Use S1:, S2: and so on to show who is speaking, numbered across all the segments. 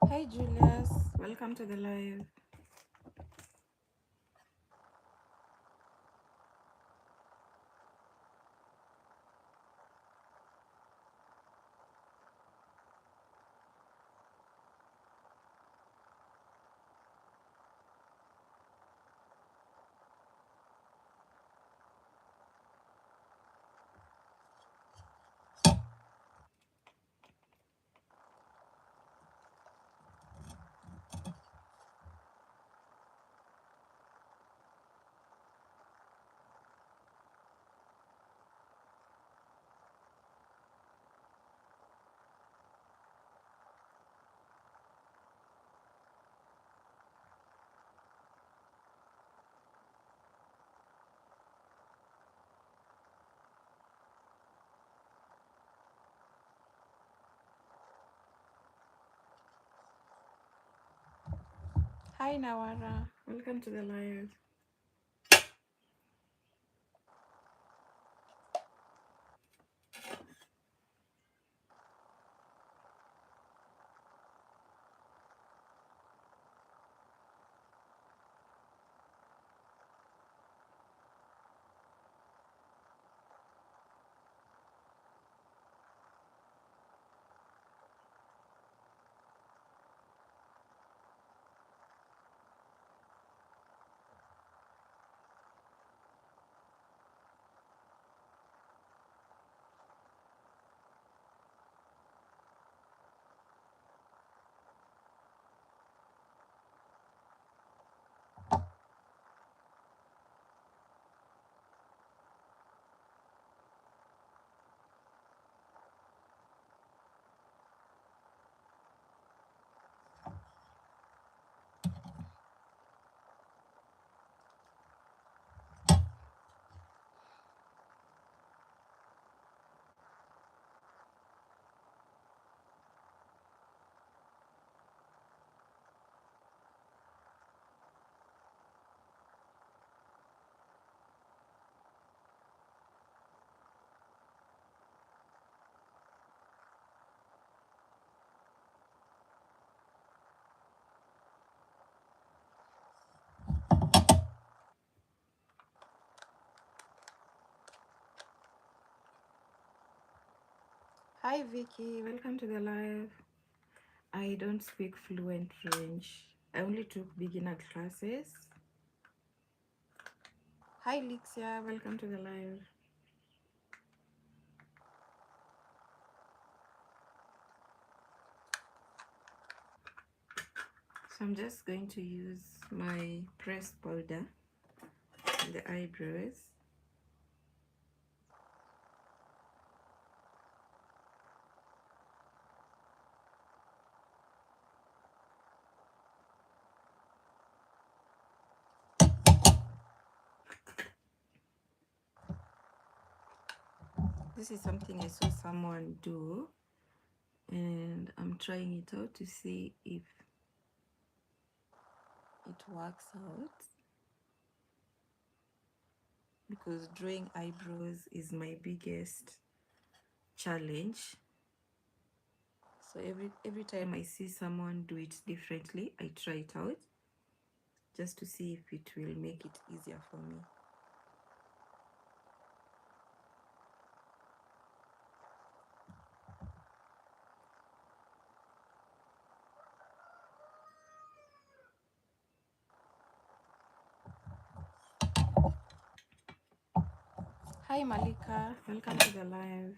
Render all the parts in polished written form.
S1: Hi Julius, welcome to the live. Hi Nawara, welcome to the live. Hi Vicky, welcome to the live. I don't speak fluent French. I only took beginner classes. Hi Lixia, welcome to the live. So I'm just going to use my pressed powder in the eyebrows. This is something I saw someone do, and I'm trying it out to see if it works out, because drawing eyebrows is my biggest challenge. So every time I see someone do it differently, I try it out just to see if it will make it easier for me. Hi Malika, welcome to the live.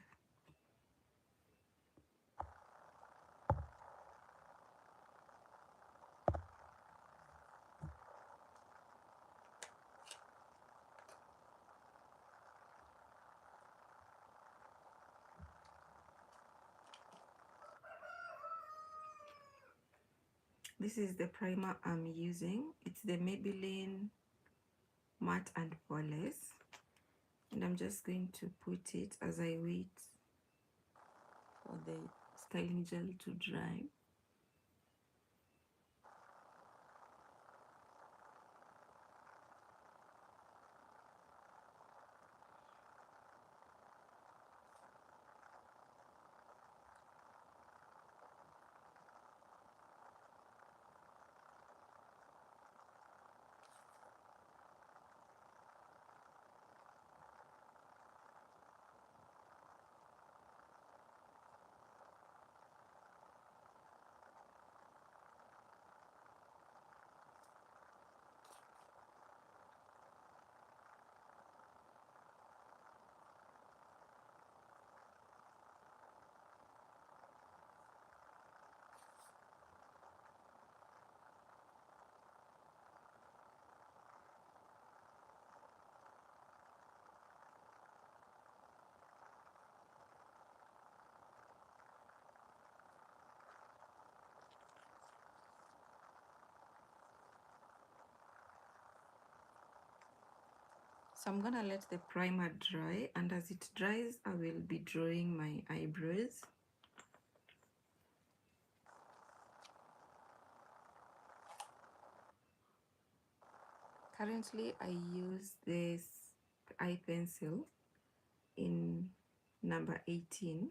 S1: This is the primer I'm using. It's the Maybelline Matte and Flawless, and I'm just going to put it as I wait for the styling gel to dry. So I'm gonna let the primer dry, and as it dries, I will be drawing my eyebrows. Currently, I use this eye pencil in number 18.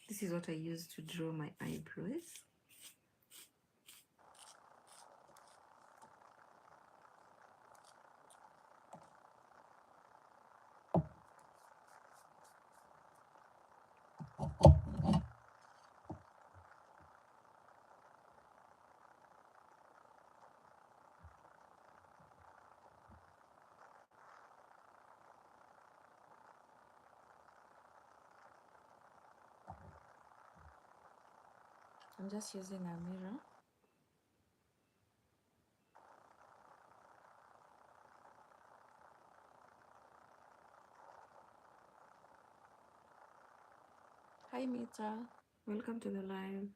S1: This is what I use to draw my eyebrows. I'm just using a mirror. Hi Mita, welcome to the live.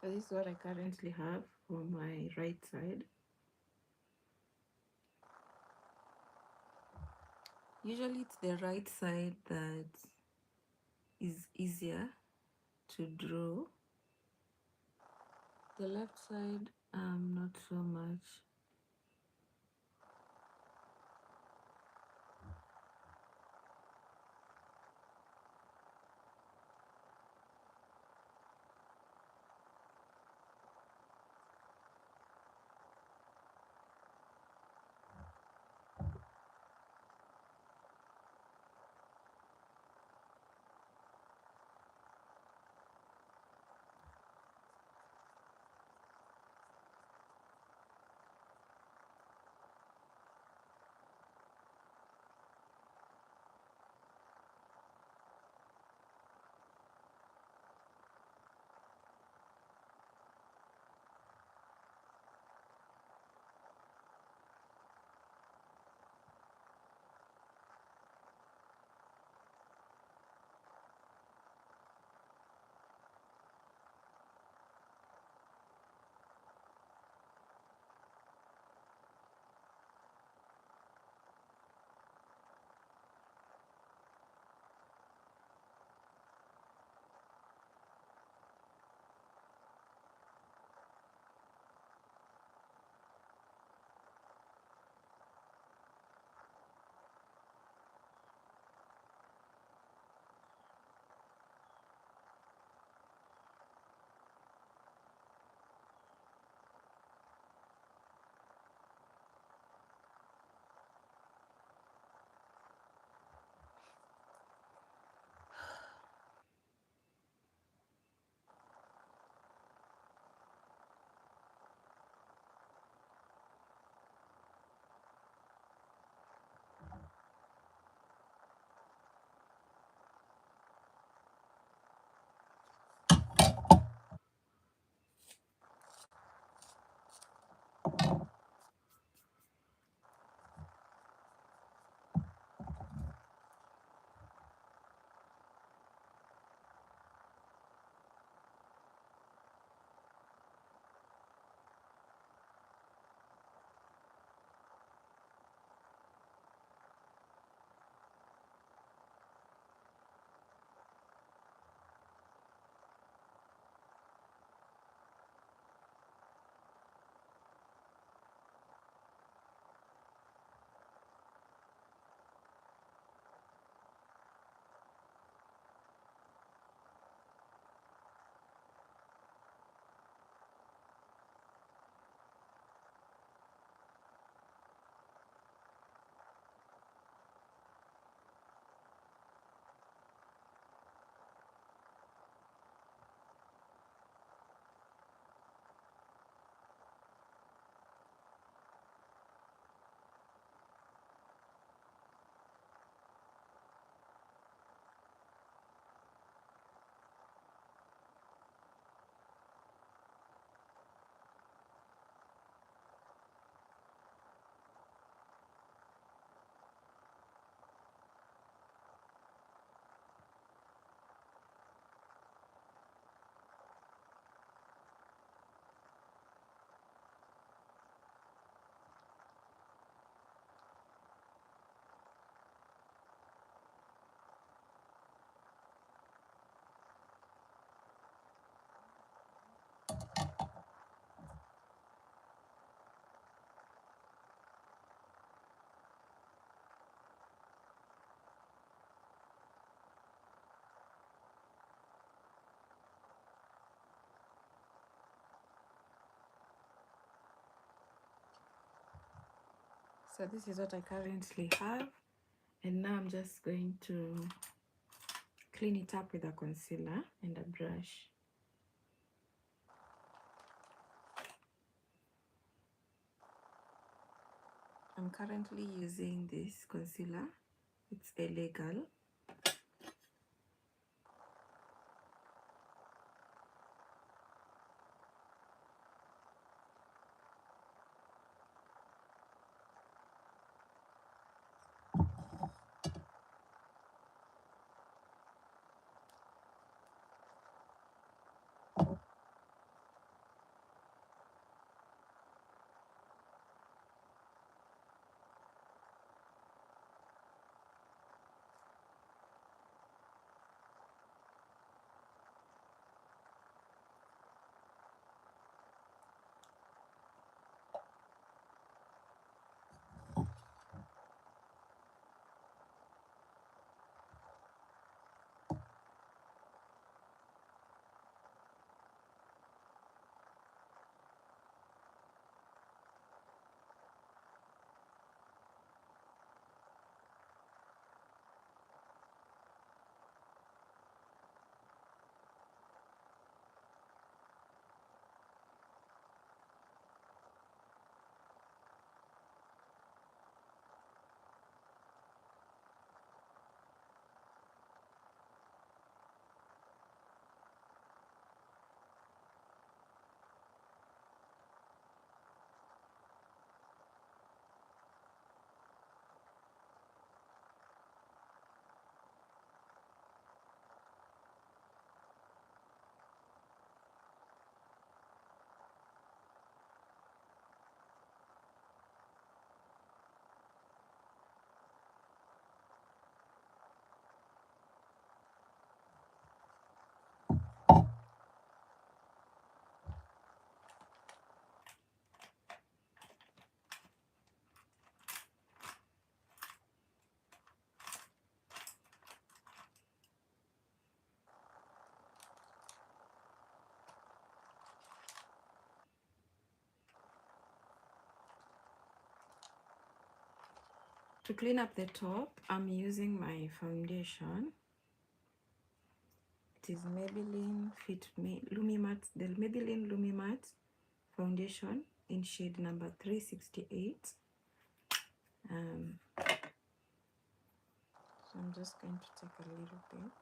S1: So this is what I currently have for my right side. Usually it's the right side that is easier to draw. The left side, not so much. So this is what I currently have, and now I'm just going to clean it up with a concealer and a brush. I'm currently using this concealer. It's illegal. To clean up the top, I'm using my foundation. It is Maybelline Fit Me Lumimatte, the Maybelline Lumimatte foundation in shade number 368. So I'm just going to take a little bit.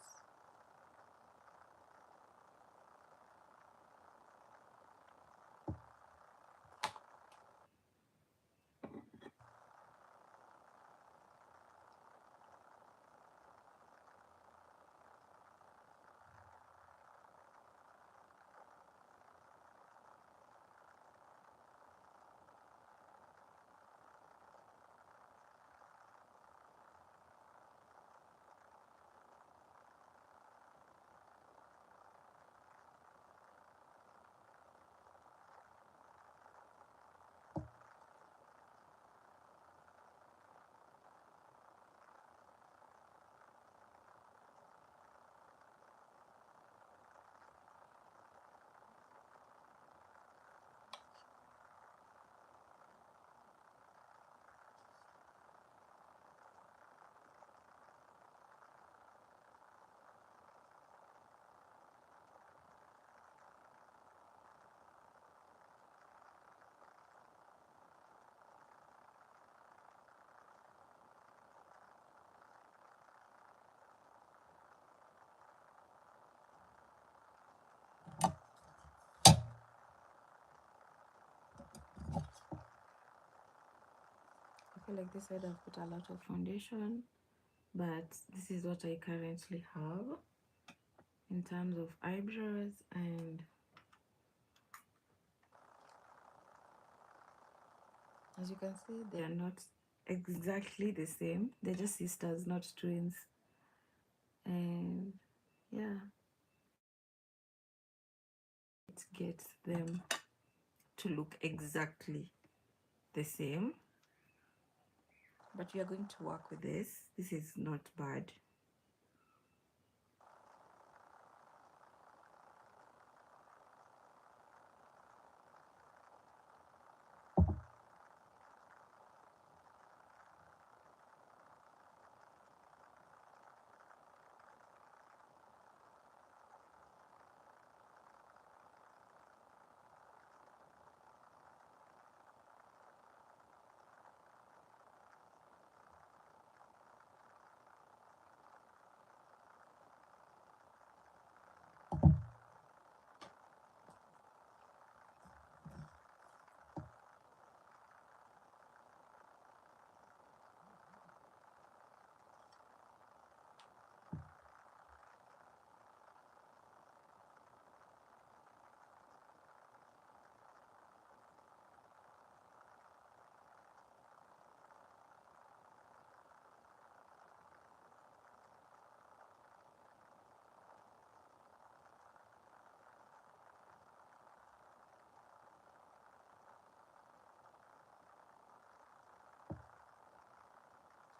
S1: I feel like this side I've put a lot of foundation, but this is what I currently have in terms of eyebrows, and as you can see, they are not exactly the same. They're just sisters, not twins. And yeah, it gets them to look exactly the same. But we are going to work with this. This is not bad.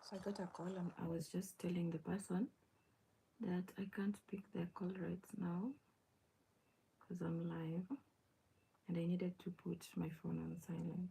S1: So I got a call and I was just telling the person that I can't pick their call right now because I'm live and I needed to put my phone on silent.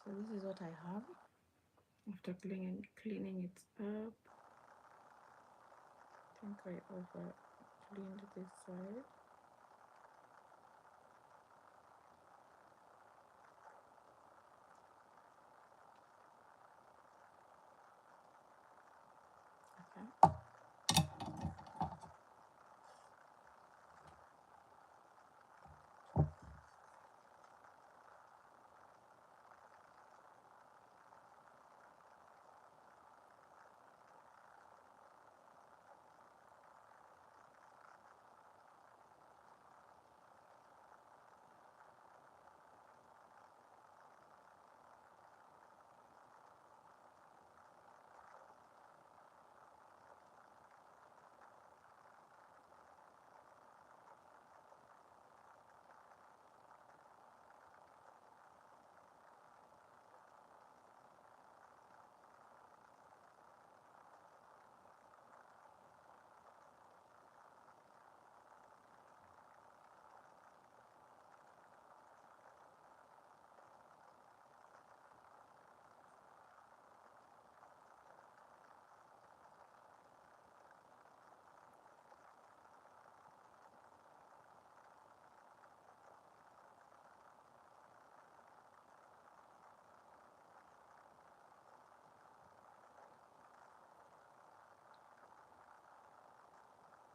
S1: So this is what I have after cleaning it up. I think I over cleaned this side. Okay.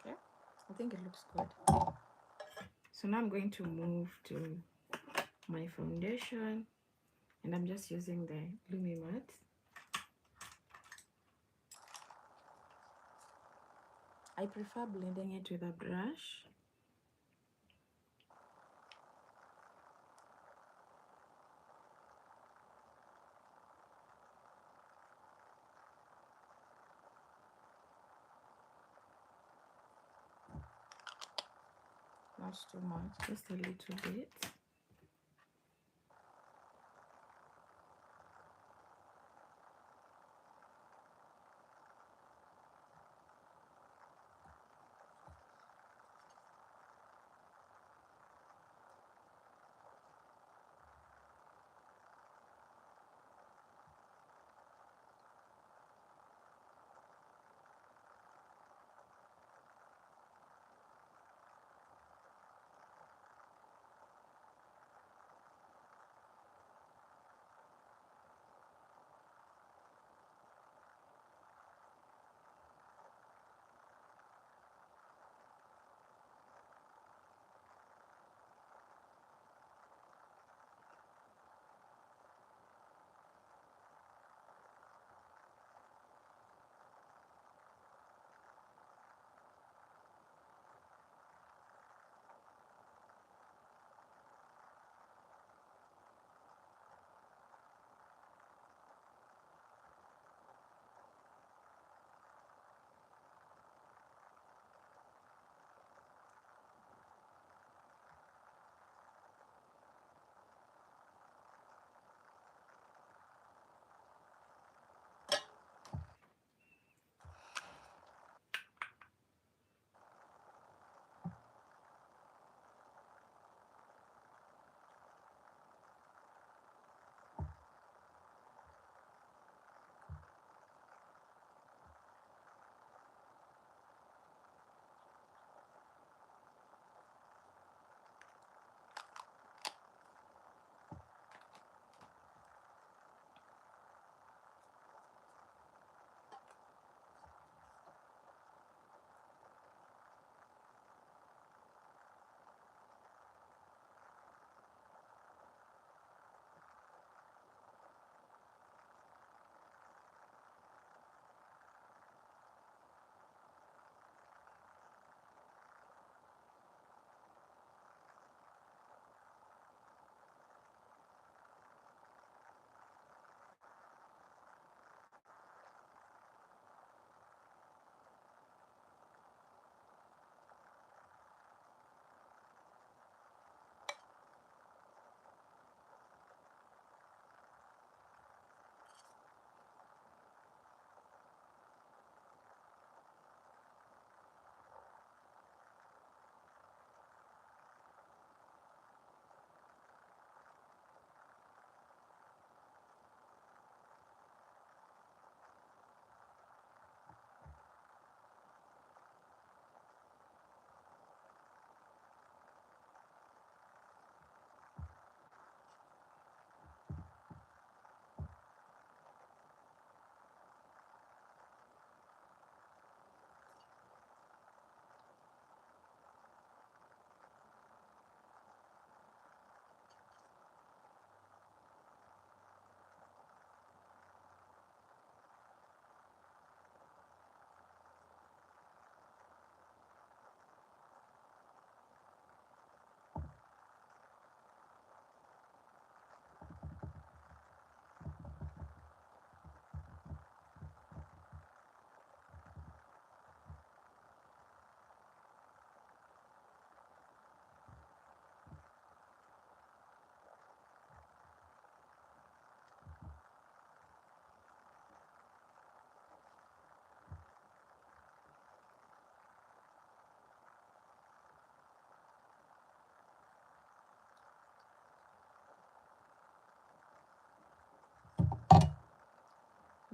S1: Okay. I think it looks good. So now I'm going to move to my foundation and I'm just using the Lumi Matte. I prefer blending it with a brush. Not too much, just a little bit.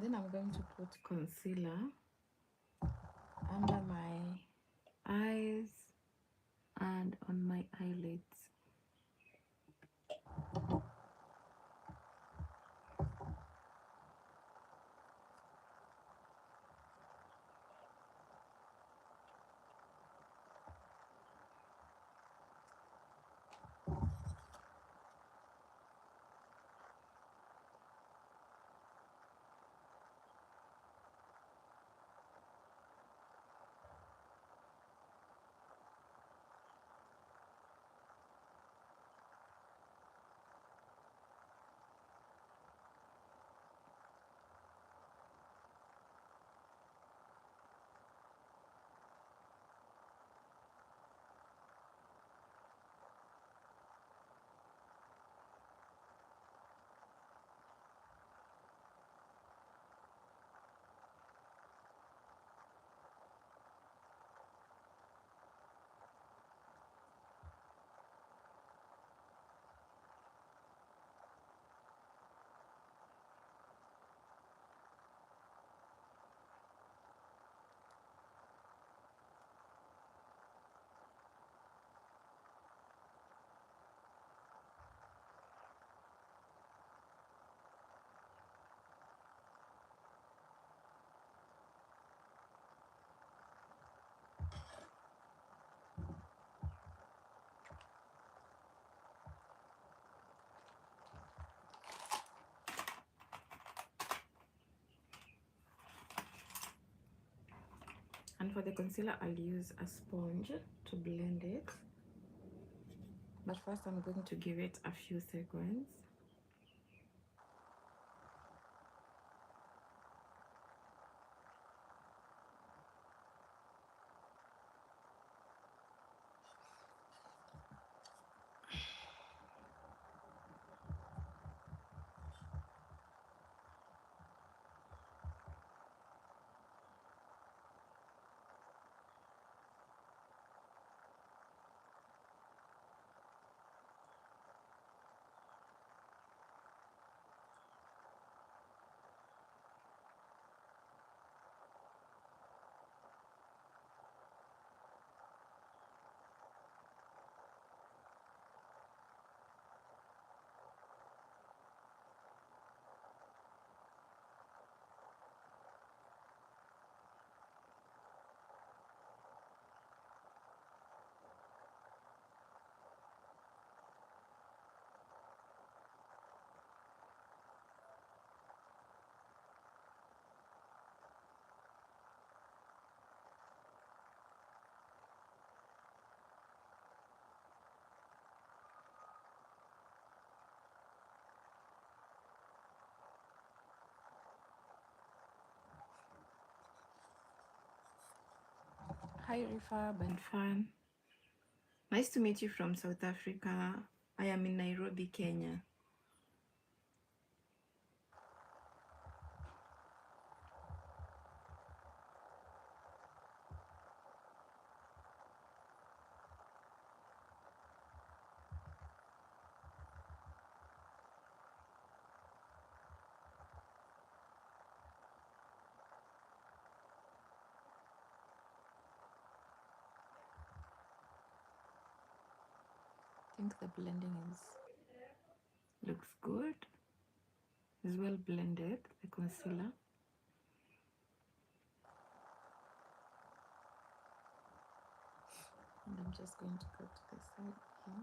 S1: Then I'm going to put concealer under my eyes and on my eyelids. And for the concealer, I'll use a sponge to blend it. But first, I'm going to give it a few seconds. Hi, Refab and Fan. Nice to meet you from South Africa. I am in Nairobi, Kenya. I think the blending looks good. It's well blended, the concealer. And I'm just going to go to the side here.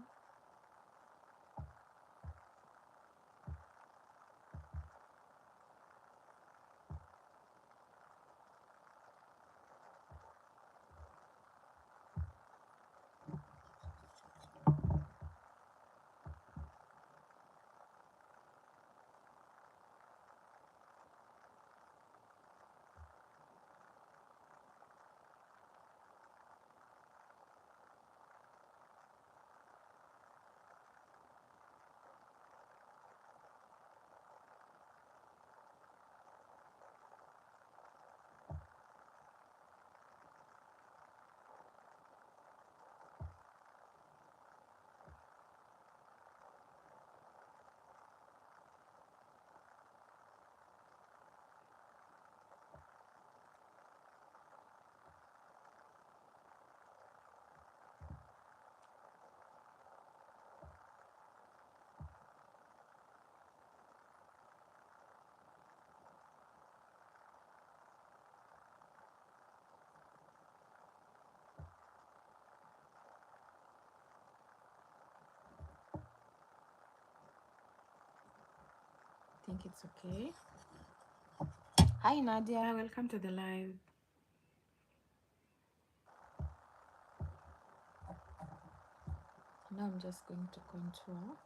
S1: think it's okay. Hi Nadia, welcome to the live. Now I'm just going to contour,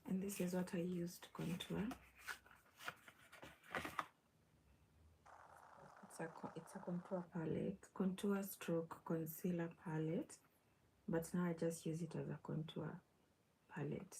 S1: and this is what I use to contour. It's a contour palette, contour stroke concealer palette, but now I just use it as a contour palette.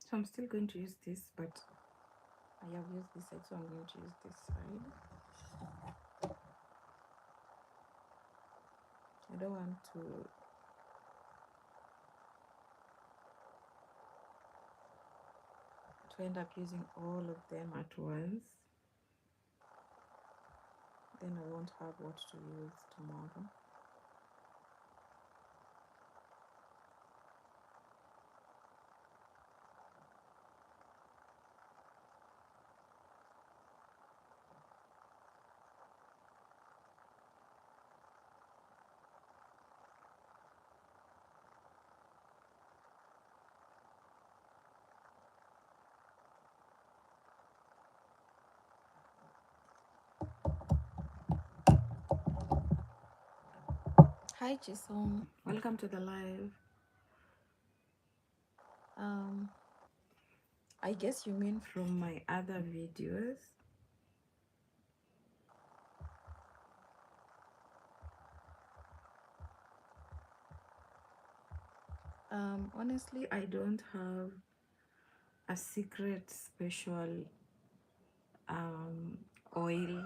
S1: So I'm still going to use this, but I have used this side, so I'm going to use this side. I don't want to end up using all of them at once. Then I won't have what to use tomorrow. Hi Chisom, welcome to the live. I guess you mean from my other videos. Honestly, I don't have a secret special oil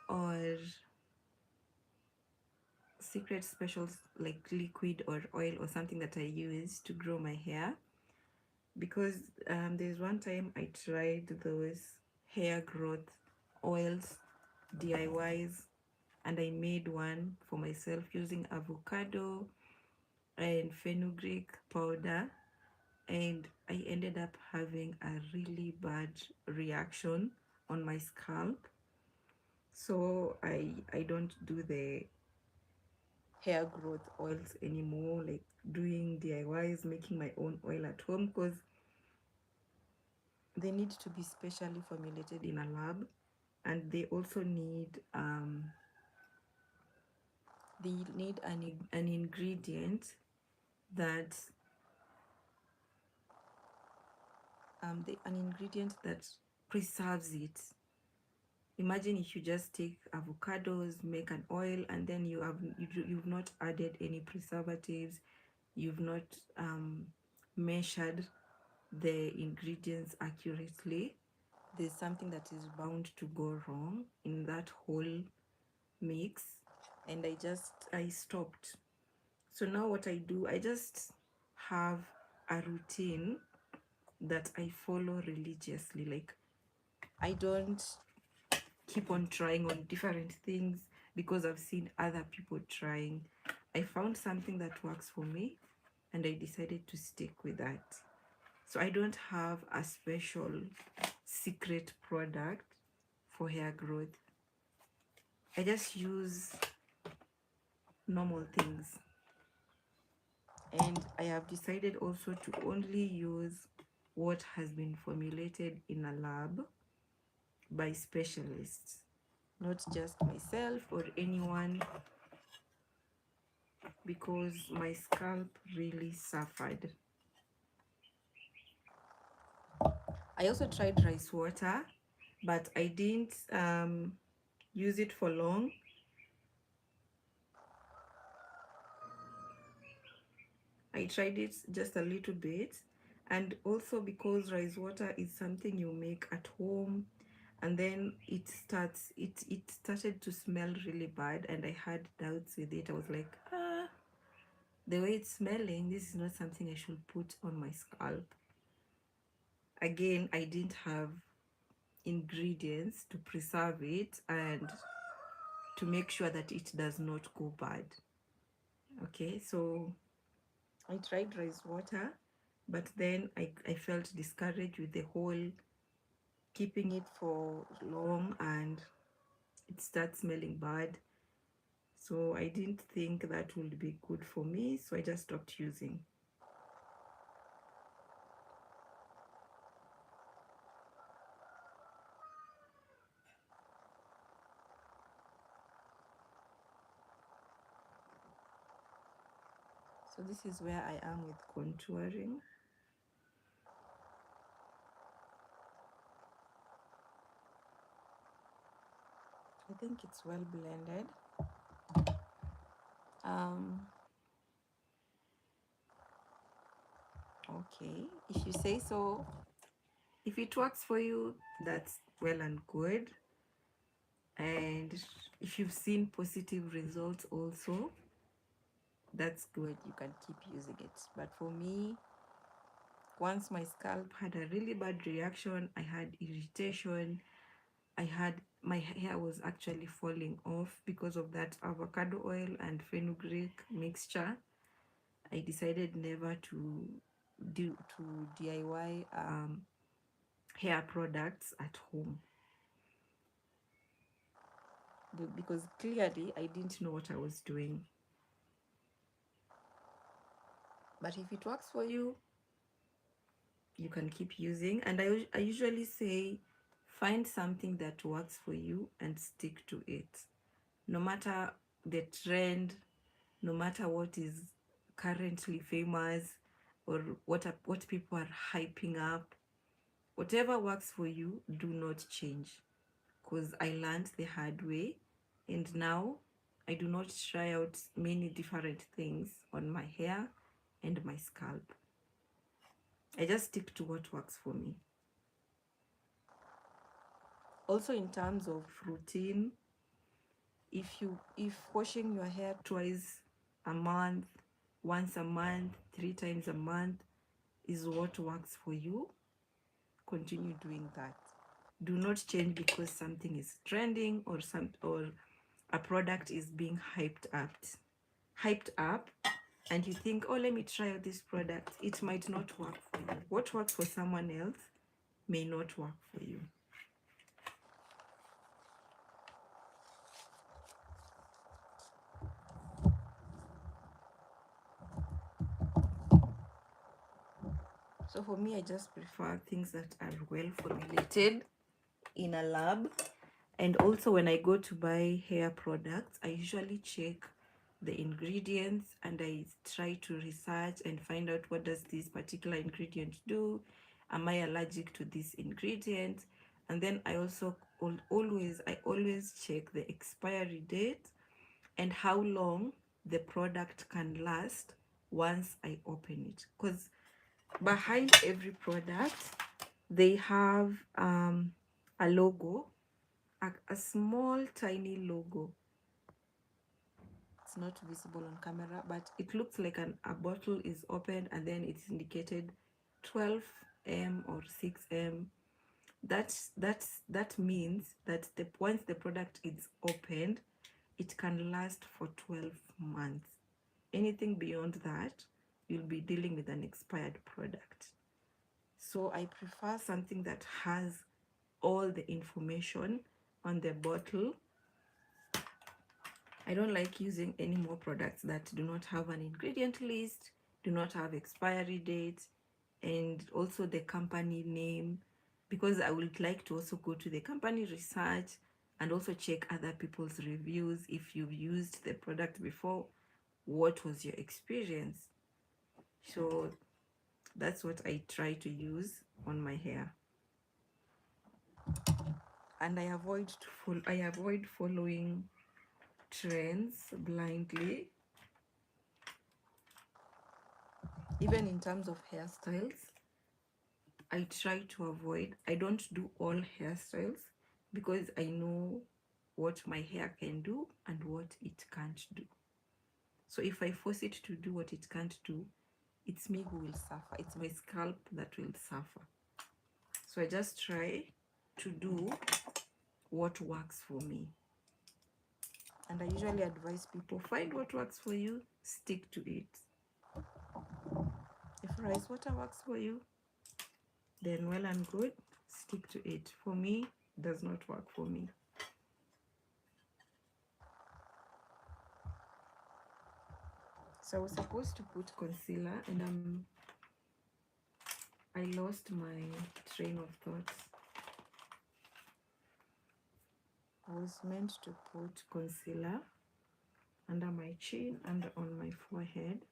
S1: or secret specials like liquid or oil or something that I use to grow my hair, because there's one time I tried those hair growth oils DIYs, and I made one for myself using avocado and fenugreek powder, and I ended up having a really bad reaction on my scalp. So I don't do the hair growth oils anymore, like doing DIYs, making my own oil at home, because they need to be specially formulated in a lab, and they also need an ingredient that an ingredient that preserves it. Imagine if you just take avocados, make an oil, and then you've not added any preservatives, you've not measured the ingredients accurately. There's something that is bound to go wrong in that whole mix, and I stopped. So now what I do, I just have a routine that I follow religiously. Like, I don't keep on trying on different things because I've seen other people trying. I found something that works for me and I decided to stick with that. So I don't have a special secret product for hair growth. I just use normal things. And I have decided also to only use what has been formulated in a lab by specialists, not just myself or anyone, because my scalp really suffered. I also tried rice water, but I didn't use it for long. I tried it just a little bit, and also because rice water is something you make at home, and then it started to smell really bad, and I had doubts with it. I was like, the way it's smelling, this is not something I should put on my scalp. Again, I didn't have ingredients to preserve it and to make sure that it does not go bad. Okay, so I tried rice water, but then I felt discouraged with the whole keeping it for long and it starts smelling bad. So I didn't think that would be good for me, so I just stopped using. So this is where I am with contouring. I think it's well blended. Okay, if you say so. If it works for you, that's well and good. And if you've seen positive results also, that's good. You can keep using it. But for me, once my scalp had a really bad reaction, I had irritation, my hair was actually falling off because of that avocado oil and fenugreek mixture. I decided never to DIY hair products at home, because clearly I didn't know what I was doing. But if it works for you, you can keep using. And I usually say, find something that works for you and stick to it. No matter the trend, no matter what is currently famous, or what people are hyping up, whatever works for you, do not change. Because I learned the hard way, and now I do not try out many different things on my hair and my scalp. I just stick to what works for me. Also, in terms of routine, if washing your hair twice a month, once a month, 3 times a month is what works for you, continue doing that. Do not change because something is trending or a product is being hyped up, and you think, oh, let me try out this product. It might not work for you. What works for someone else may not work for you. So for me, I just prefer things that are well formulated in a lab. And also, when I go to buy hair products, I usually check the ingredients and I try to research and find out, what does this particular ingredient do? Am I allergic to this ingredient? And then I also I always check the expiry date and how long the product can last once I open it, because behind every product they have a logo, a small tiny logo. It's not visible on camera, but it looks like a bottle is opened and then it's indicated 12M or 6M. That means that once the product is opened, it can last for 12 months. Anything beyond that, you'll be dealing with an expired product. So I prefer something that has all the information on the bottle. I don't like using any more products that do not have an ingredient list, do not have expiry dates, and also the company name, because I would like to also go to the company research and also check other people's reviews. If you've used the product before, what was your experience? So that's what I try to use on my hair. And I avoid following trends blindly. Even in terms of hairstyles, I try to avoid, I don't do all hairstyles because I know what my hair can do and what it can't do. So if I force it to do what it can't do, it's me who will suffer. It's my scalp that will suffer. So I just try to do what works for me. And I usually advise people, find what works for you, stick to it. If rice water works for you, then well and good, stick to it. For me, it does not work for me. So I was supposed to put concealer and I lost my train of thoughts. I was meant to put concealer under my chin and on my forehead.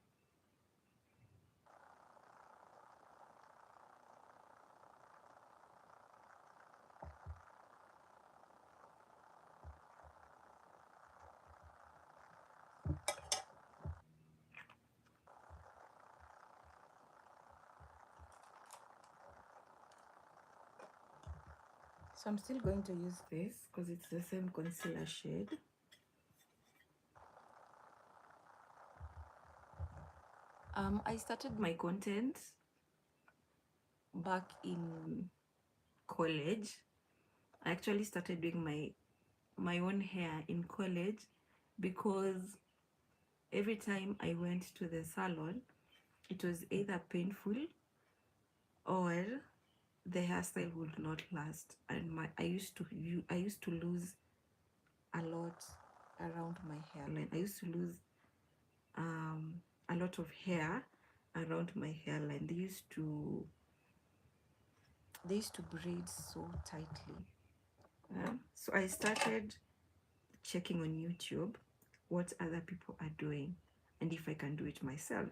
S1: So I'm still going to use this because it's the same concealer shade. I started my content back in college. I actually started doing my own hair in college because every time I went to the salon, it was either painful or the hairstyle would not last, and I used to lose a lot around my hairline. I used to lose a lot of hair around my hairline. They used to braid so tightly. So I started checking on YouTube what other people are doing and if I can do it myself.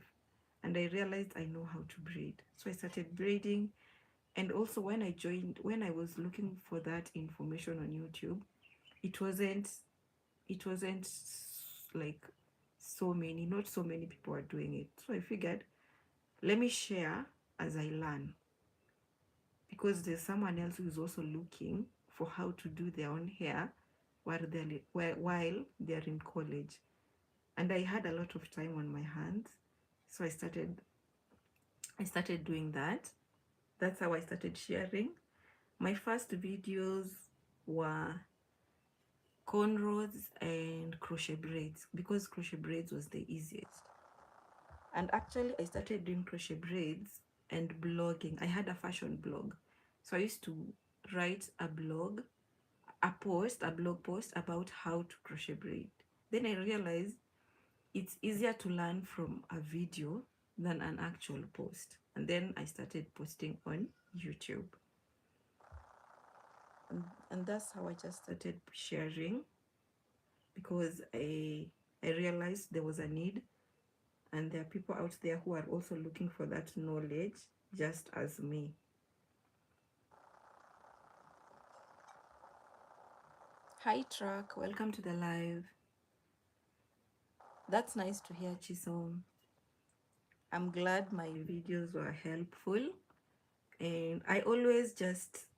S1: And I realized I know how to braid. So I started braiding. And also when I was looking for that information on YouTube, it wasn't like not so many people are doing it. So I figured, let me share as I learn, because there's someone else who's also looking for how to do their own hair while they're in college. And I had a lot of time on my hands, so I started doing that. That's how I started sharing. My first videos were cornrows and crochet braids, because crochet braids was the easiest. And actually I started doing crochet braids and blogging. I had a fashion blog, so I used to write a blog post about how to crochet braid. Then I realized it's easier to learn from a video than an actual post, and then I started posting on YouTube. And that's how I just started sharing, because I realized there was a need, and there are people out there who are also looking for that knowledge just as me. Hi Truck, welcome to the live. That's nice to hear, Chisom. I'm glad my videos were helpful, and I always just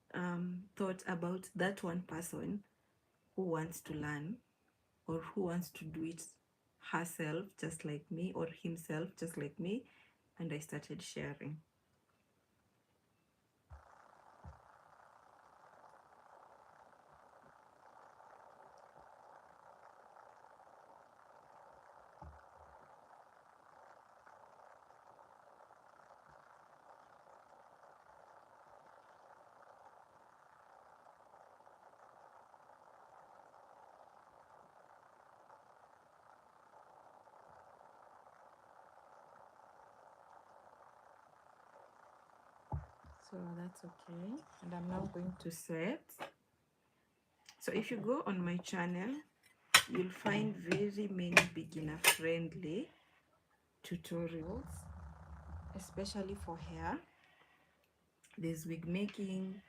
S1: thought about that one person who wants to learn or who wants to do it herself just like me or himself just like me, and I started sharing. So that's okay, and I'm now going to set. So if you go on my channel, you'll find very many beginner friendly tutorials, especially for hair. There's wig making,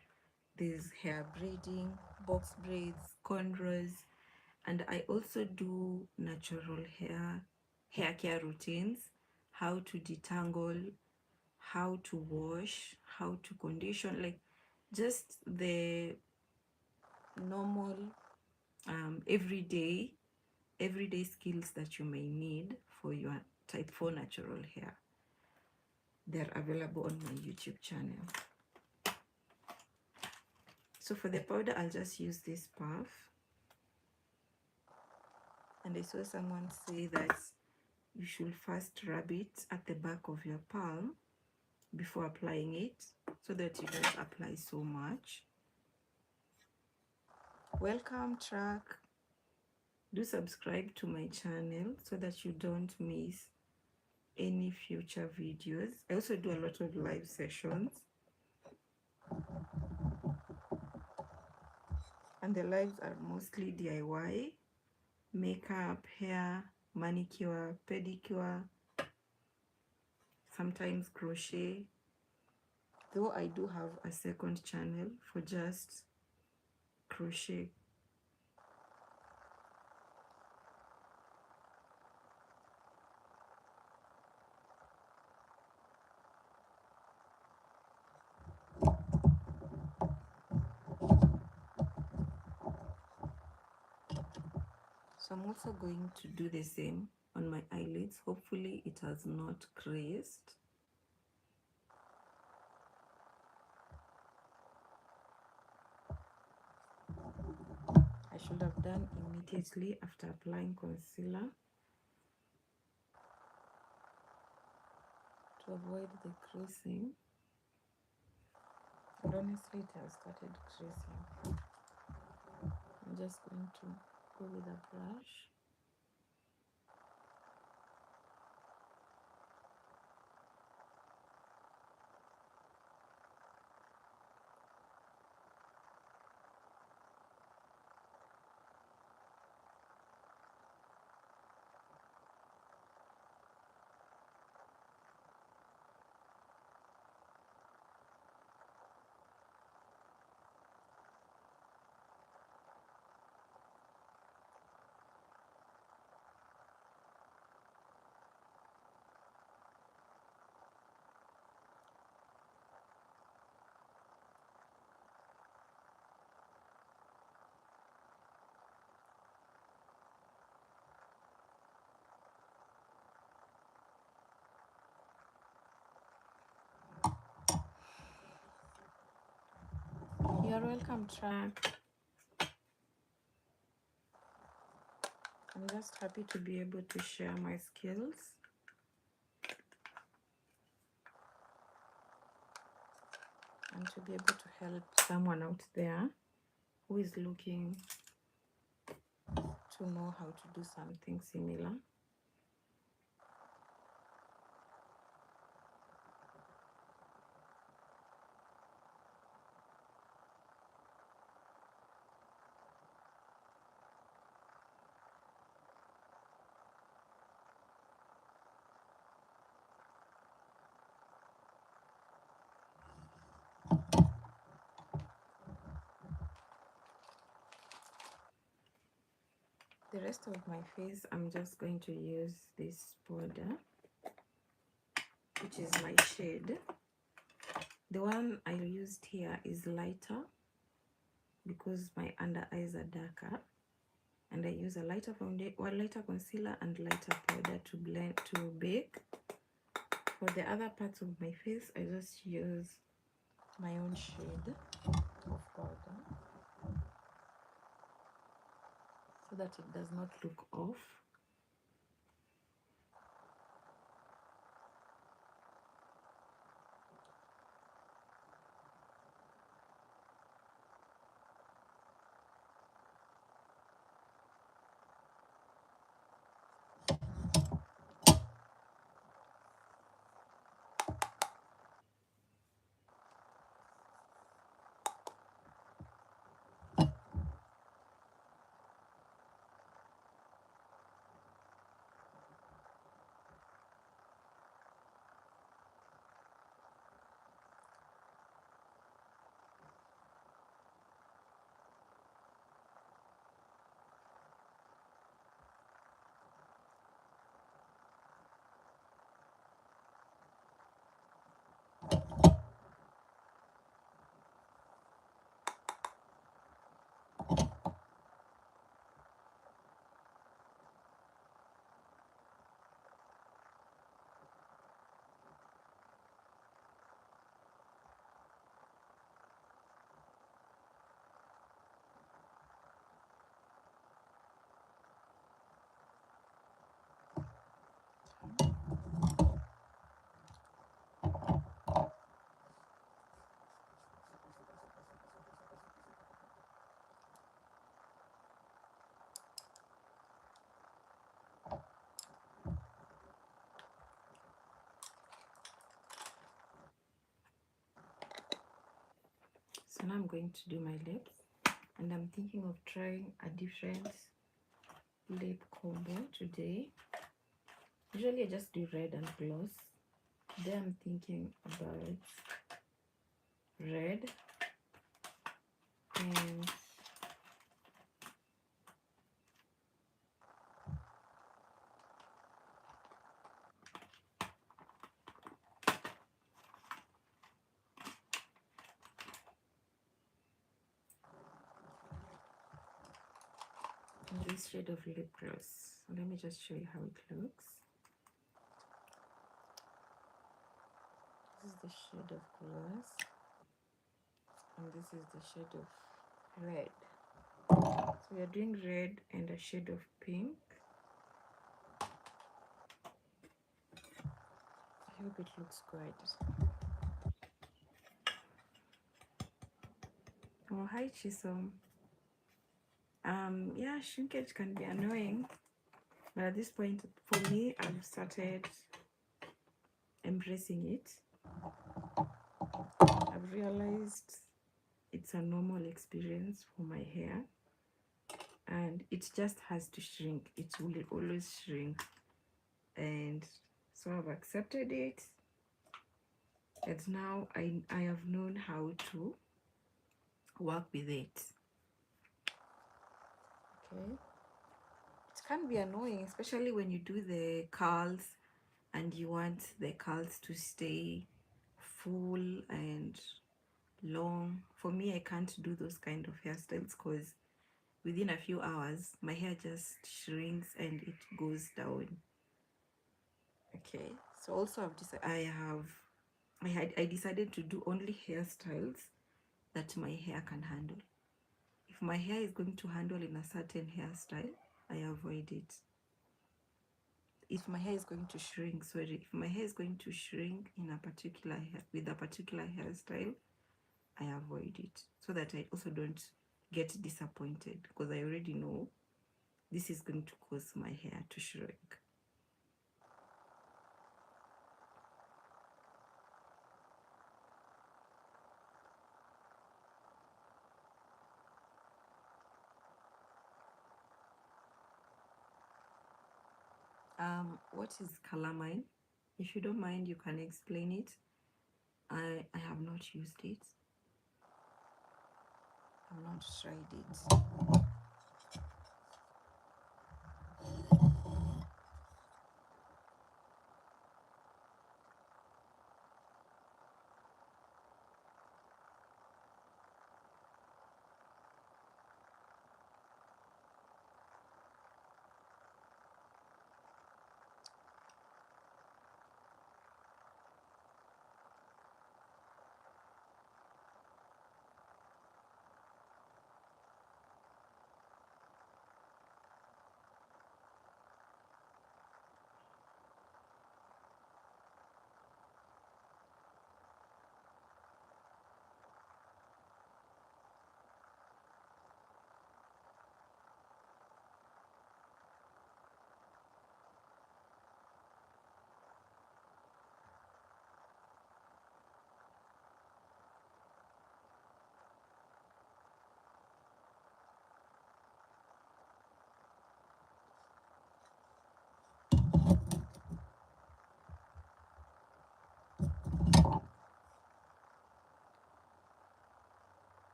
S1: there's hair braiding, box braids, cornrows, and I also do natural hair care routines, how to detangle, how to wash, how to condition, like just the normal everyday skills that you may need for your type 4 natural hair. They're available on my YouTube channel. So for the powder, I'll just use this puff. And I saw someone say that you should first rub it at the back of your palm before applying it, so that you don't apply so much. Welcome, Track. Do subscribe to my channel so that you don't miss any future videos. I also do a lot of live sessions, and the lives are mostly DIY, makeup, hair, manicure, pedicure, sometimes crochet, though I do have a second channel for just crochet. So I'm also going to do the same on my eyelids. Hopefully it has not creased. I should have done immediately after applying concealer to avoid the creasing. But honestly, it has started creasing. I'm just going to go with a brush. You're welcome, Track. I'm just happy to be able to share my skills. And to be able to help someone out there who is looking to know how to do something similar. the rest of my face, I'm just going to use this powder, which is my shade. The one I used here is lighter because my under eyes are darker, and I use a lighter lighter concealer and lighter powder to blend to bake. For the other parts of my face, I just use my own shade of powder so that it does not look off. So now I'm going to do my lips, and I'm thinking of trying a different lip combo today. Usually I just do red and gloss. Today I'm thinking about red and this shade of lip gloss. Let me just show you how it looks. This is the shade of gloss, and this is the shade of red. So we are doing red and a shade of pink. I hope it looks good. Oh, hi Chisom. Yeah, shrinkage can be annoying, but at this point, for me, I've started embracing it. I've realized it's a normal experience for my hair, and it just has to shrink. It will always shrink, and so I've accepted it, and now I have known how to work with it. Okay, it can be annoying, especially when you do the curls and you want the curls to stay full and long. For me, I can't do those kind of hairstyles because within a few hours my hair just shrinks and it goes down. Okay, so also I decided to do only hairstyles that my hair can handle. If my hair is going to handle in a certain hairstyle, I avoid it. If my hair is going to shrink, if my hair is going to shrink in a particular hair with a particular hairstyle, I avoid it, so that I also don't get disappointed, because I already know this is going to cause my hair to shrink. What is calamine? If you don't mind, you can explain it. I have not used it. I've not tried it.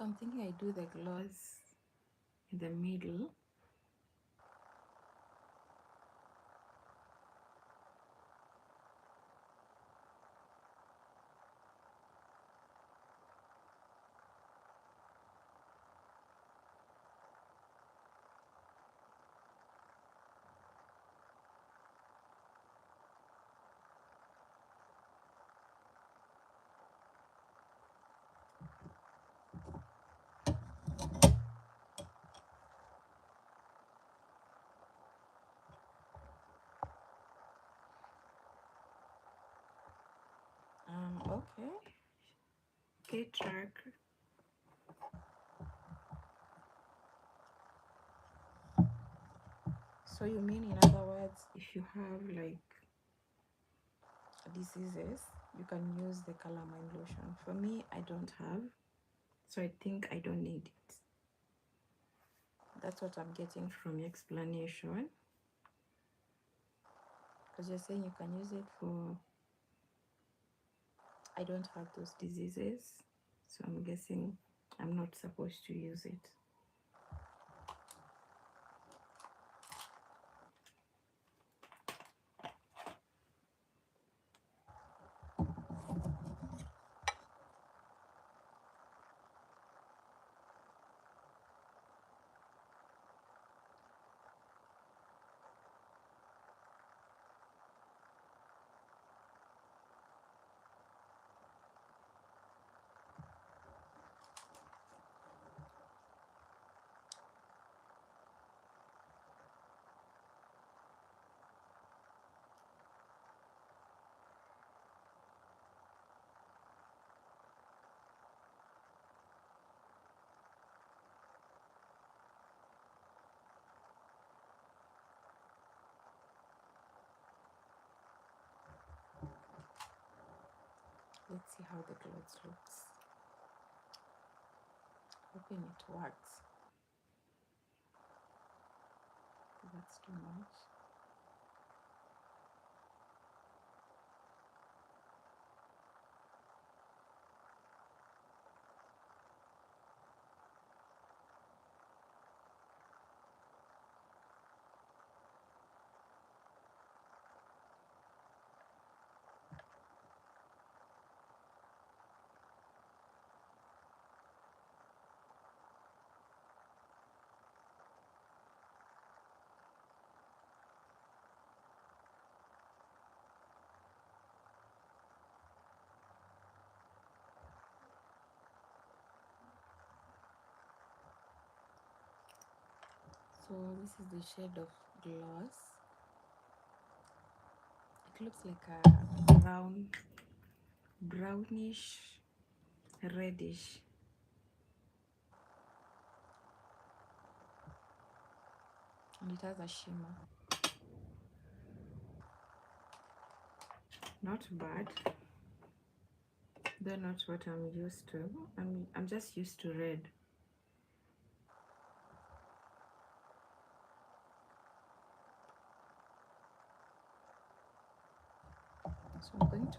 S1: So I'm thinking I do the gloss in the middle. Okay. Okay, track. So you mean, in other words, if you have like diseases, you can use the calamine lotion. For me, I don't have, so I think I don't need it. That's what I'm getting from your explanation, because you're saying you can use it for, I don't have those diseases, so I'm guessing I'm not supposed to use it. Let's see how the clothes looks. Hoping it works. That's too much. So this is the shade of gloss. It looks like a brownish, reddish. And it has a shimmer. Not bad. They're not what I'm used to. I'm just used to red. So I'm going to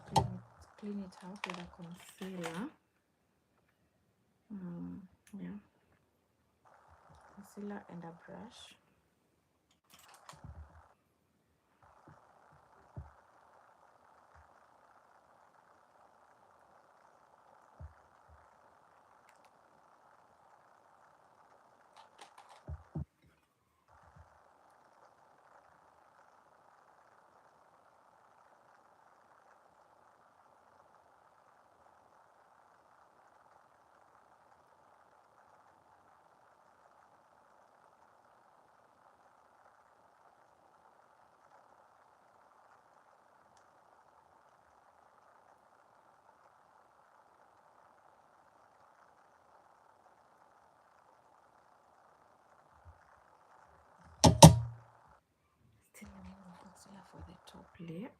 S1: clean it out with a concealer. Yeah, concealer and a brush. Still remaining concealer for the top lip.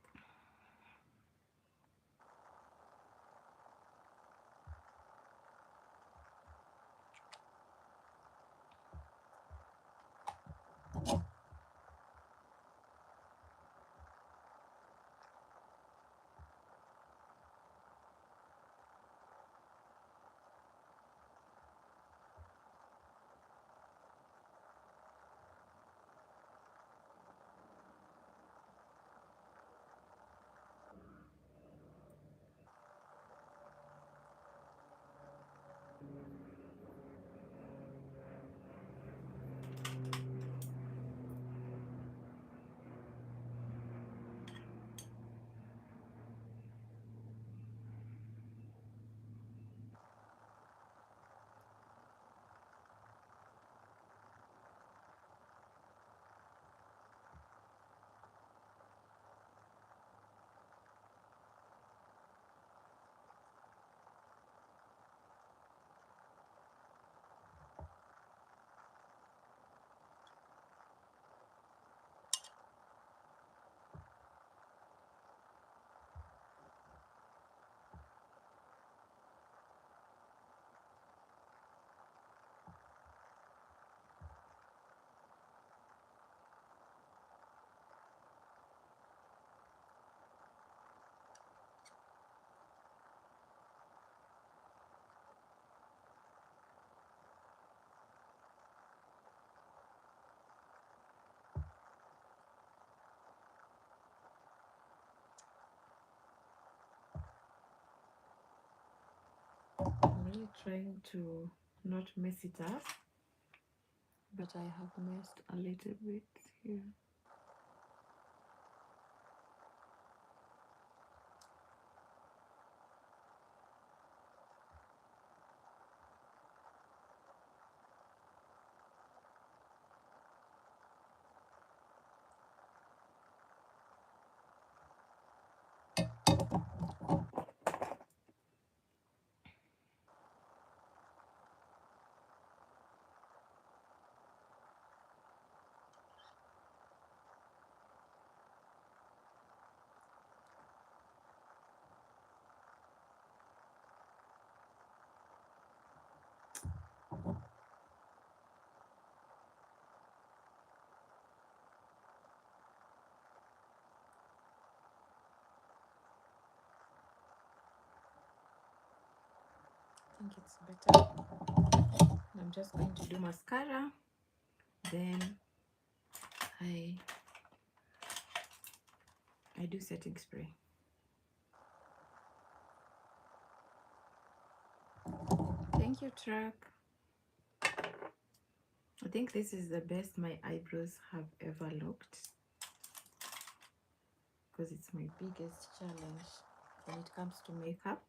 S1: I'm really trying to not mess it up, but I have messed a little bit here. I think it's better. I'm just going to do mascara, then I do setting spray. Thank you, Truck. I think this is the best my eyebrows have ever looked, because it's my biggest challenge when it comes to makeup.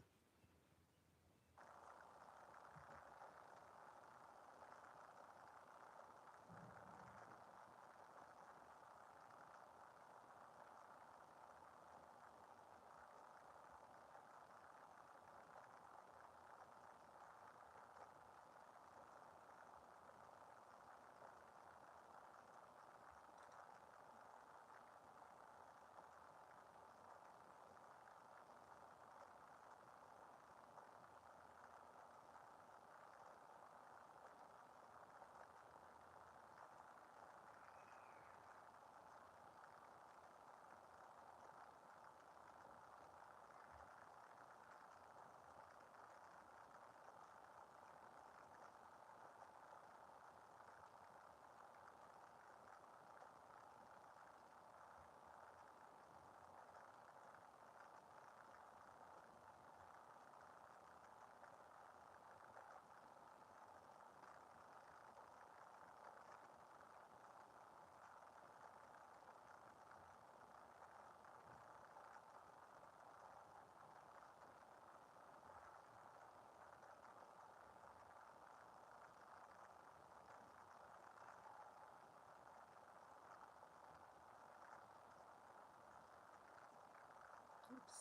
S1: Oops.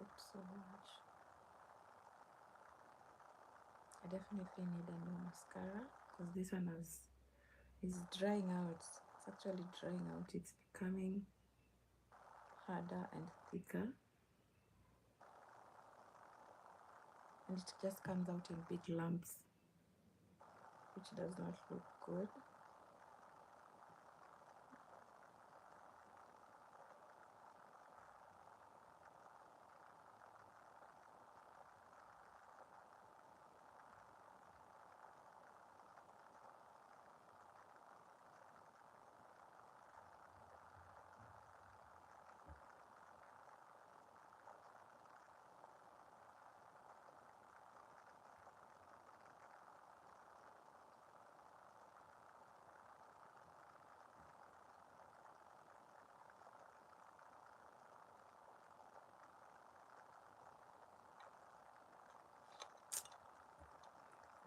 S1: Oops, so much. I definitely need a new mascara, because this one is drying out. It's actually drying out. It's becoming harder and thicker, and it just comes out in big lumps, which does not look good.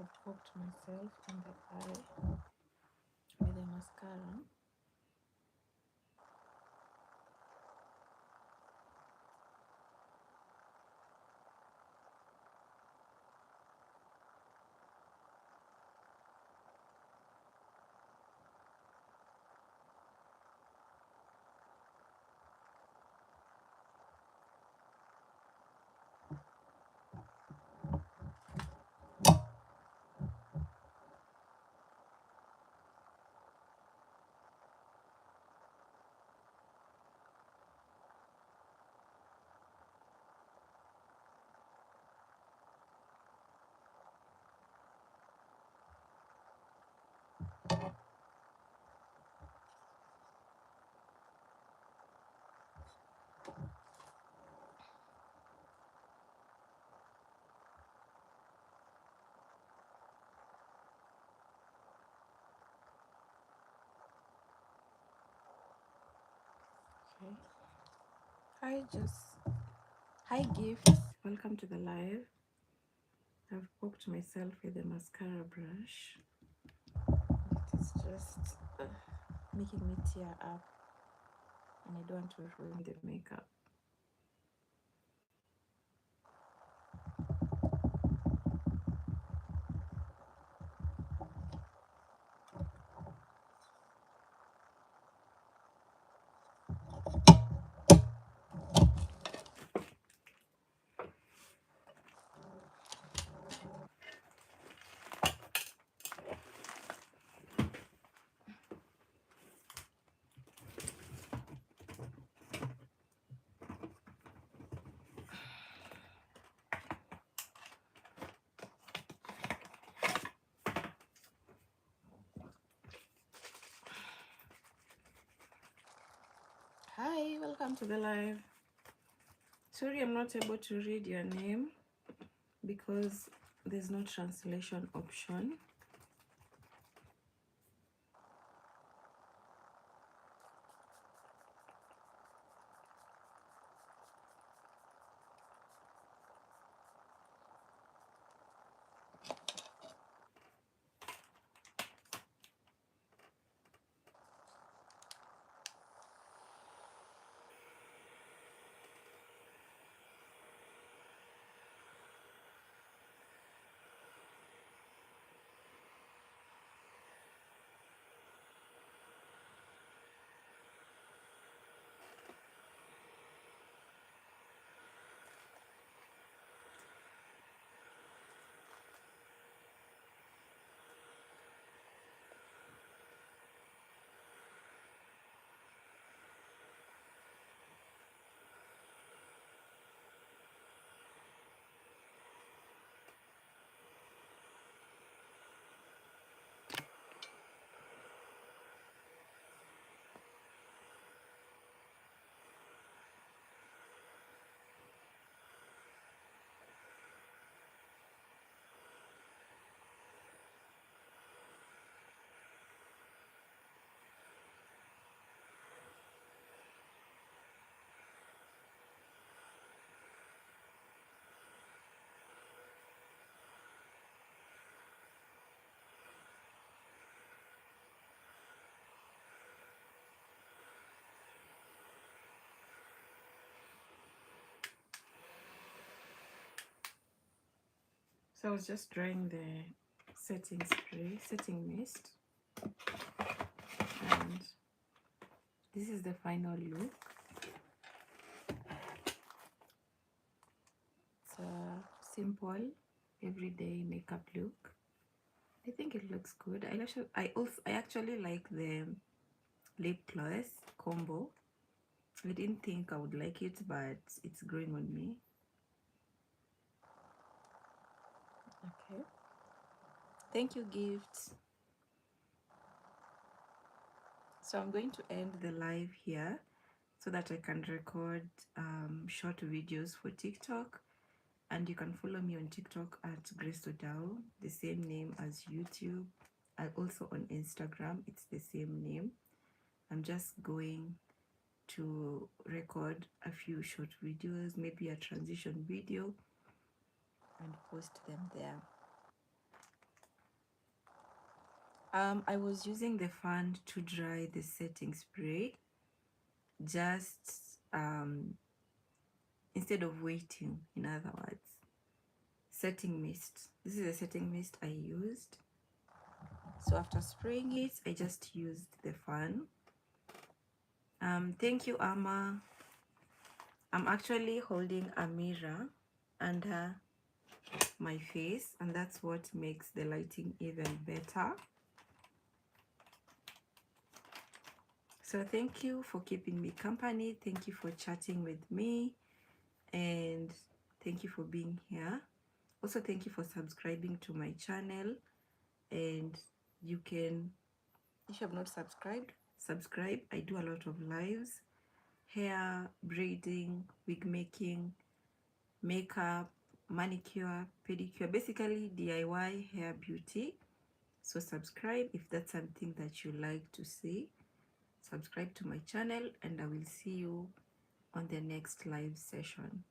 S1: I've poked myself in the eye with a mascara. Okay. Hi Gifts. Welcome to the live. I've poked myself with a mascara brush. It is just making me tear up, and I don't want to ruin the makeup. Hi, welcome to the live. Sorry, I'm not able to read your name because there's no translation option. So I was just drying the setting spray, setting mist, and this is the final look. It's a simple, everyday makeup look. I think it looks good. I actually like the lip gloss combo. I didn't think I would like it, but it's growing on me. Okay. Thank you, Gifts. So I'm going to end the live here so that I can record short videos for TikTok. And you can follow me on TikTok at Grace Odao, the same name as YouTube. And also on Instagram, it's the same name. I'm just going to record a few short videos, maybe a transition video, and post them there. I was using the fan to dry the setting spray, just instead of waiting, in other words. Setting mist. This is a setting mist I used. So after spraying it, I just used the fan. Thank you, Amma. I'm actually holding a mirror under my face, and that's what makes the lighting even better. So thank you for keeping me company. Thank you for chatting with me, and thank you for being here. Also, thank you for subscribing to my channel. And you can, if you have not subscribed, subscribe. I do a lot of lives: hair, braiding, wig making, makeup, manicure, pedicure, basically DIY hair beauty. So subscribe if that's something that you like to see. subscribe to my channel, and I will see you on the next live session.